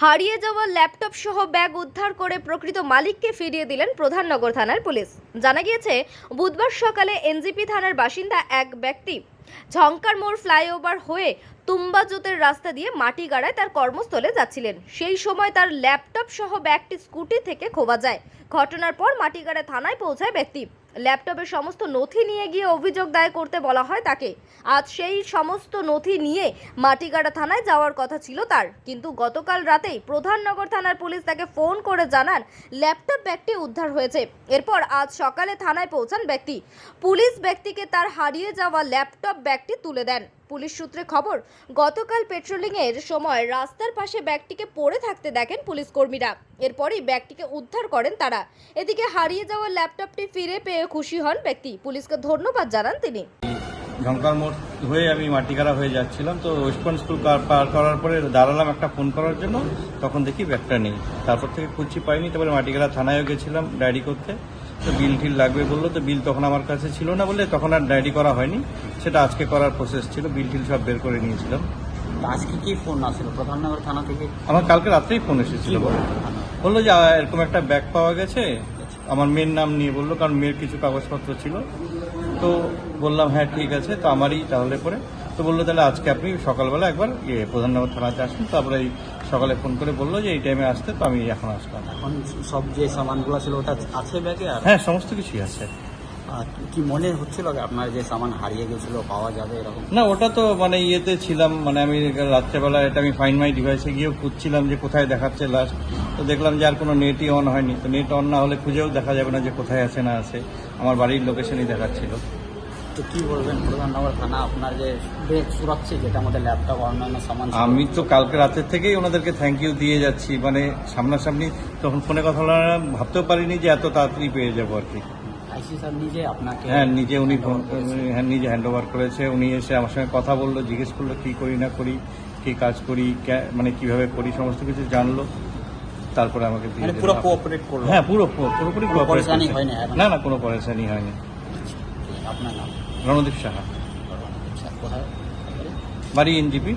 হারিয়ে যাওয়া ল্যাপটপ সহ ব্যাগ উদ্ধার করে প্রকৃত মালিককে ফিরিয়ে দিলেন প্রধাননগর থানার পুলিশ। জানা গিয়েছে, বুধবার সকালে এনজিপি থানার বাসিন্দা এক ব্যক্তি ঝংকার মোড় ফ্লাইওভার হয়ে তুম্বাজোতের রাস্তা দিয়ে মাটি গাড়ায় তার কর্মস্থলে যাচ্ছিলেন। সেই সময় তার ল্যাপটপ সহ ব্যাগটি স্কুটি থেকে খোয়া যায়। ঘটনার পর মাটিগাড়া থানায় পৌঁছায় ব্যক্তি। ল্যাপটপের সমস্ত নথি নিয়ে গিয়ে অভিযোগ দায়ের করতে বলা হয় তাকে। আজ সেই সমস্ত নথি নিয়ে মাটিগাড়া থানায় যাওয়ার কথা ছিল তার, কিন্তু গতকাল রাতেই প্রধাননগর থানার পুলিশ তাকে ফোন করে জানান ল্যাপটপ ব্যাগটি উদ্ধার হয়েছে। এরপর আজ সকালে থানায় পৌঁছান ব্যক্তি। পুলিশ ব্যক্তিকে তার হারিয়ে যাওয়া ল্যাপটপ ব্যাগটি তুলে দেন। পুলিশ সূত্রে খবর, গতকাল পেট্রোলিংয়ের সময় রাস্তার পাশে ব্যাগটিকে পড়ে থাকতে দেখেন পুলিশ কর্মীরা। এরপরই ব্যাগটিকে উদ্ধার করেন তারা। এদিকে হারিয়ে যাওয়া ল্যাপটপটি ফিরে পেয়ে খুশি হন ব্যক্তি। পুলিশকে ধন্যবাদ জানান তিনি। ঝংকার মোড় হয়ে আমি মাটিগাড়া হয়ে যাচ্ছিলাম, তো ওয়েস্টপয়েন্ট স্কুল পার করার পরে দাঁড়ালাম একটা ফোন করার জন্য। তখন দেখি ব্যাগটা নেই। তারপর থেকে খুঁজছি পাইনি। তারপরে মাটিগাড়া থানায়ও গেছিলাম ডায়েরি করতে। তো বিল টিল লাগবে বললো, তো বিল তখন আমার কাছে ছিল না বলে তখন আর ডায়েরি করা হয়নি। সেটা আজকে করার প্রসেস ছিল। বিল টিল সব বের করে নিয়েছিলাম। আজকে কি ফোন আসলো প্রধাননগর থানা থেকে? আমার কালকে রাত্রেই ফোন এসেছিল। বললো যে এরকম একটা ব্যাগ পাওয়া গেছে। আমার মেয়ের নাম নিয়ে বললো, কারণ মেয়ের কিছু কাগজপত্র ছিল। তো বললাম হ্যাঁ ঠিক আছে, তো আমারই তাহলে পরে। তো বললো তাহলে আজকে আপনি সকালবেলা একবার প্রধাননগর থানাতে আসুন। তারপরে এই সকালে ফোন করে বললো যে এই টাইমে আসতে, তো আমি এখন আসলাম। এখন সব যে সামানগুলো ছিল ওটা আছে ব্যাগে? আর হ্যাঁ, সমস্ত কিছুই আছে। কি মনে হচ্ছিল আপনার যে সামান হারিয়ে গেছিল পাওয়া যাবে এরকম? না, ওটা তো মানে ইয়েতে ছিলাম, মানে আমি রাত্রেবেলা এটা আমি ফাইন্ড মাই ডিভাইসে গিয়েও খুঁজছিলাম যে কোথায় দেখাচ্ছে লাস্ট। তো দেখলাম যে আর কোনো নেটই অন হয়নি। তো নেট অন না হলে খুঁজেও দেখা যাবে না যে কোথায় আছে না আছে। আমার বাড়ির লোকেশনই দেখাচ্ছিল। তো কি বলবেন প্রধাননগর থানা আপনার যে ব্যাগ সুরক্ষা, যেটা আমাদের ল্যাপটপ অন্যান্য সামান? আমি তো কালকে রাতের থেকেই ওনাদেরকে থ্যাংক ইউ দিয়ে যাচ্ছি। মানে সামনাসামনি তখন ফোনে কথা বলা, ভাবতেও পারিনি যে এত তাড়াতাড়ি পেয়ে যাবো আর কি। আইসি স্যার নিজে আপনাকে? হ্যাঁ, নিজে উনি নিজে হ্যান্ড ওভার করেছে। উনি এসে আমার সঙ্গে কথা বললো, জিজ্ঞেস করলো কী করি না করি, কী কাজ করি, মানে কিভাবে করি, সমস্ত কিছু জানলো। তারপরে আমাকে দিয়ে দিল। পুরো কোঅপারেট করলো? হ্যাঁ, পুরোপুরি কোঅপারেট করেছে। হয়নি? না, কোনো পরেশানি হয়নি। আপনার নাম? রণদীপ সাহা, স্যার কোথায় বাড়ি এনজিপি।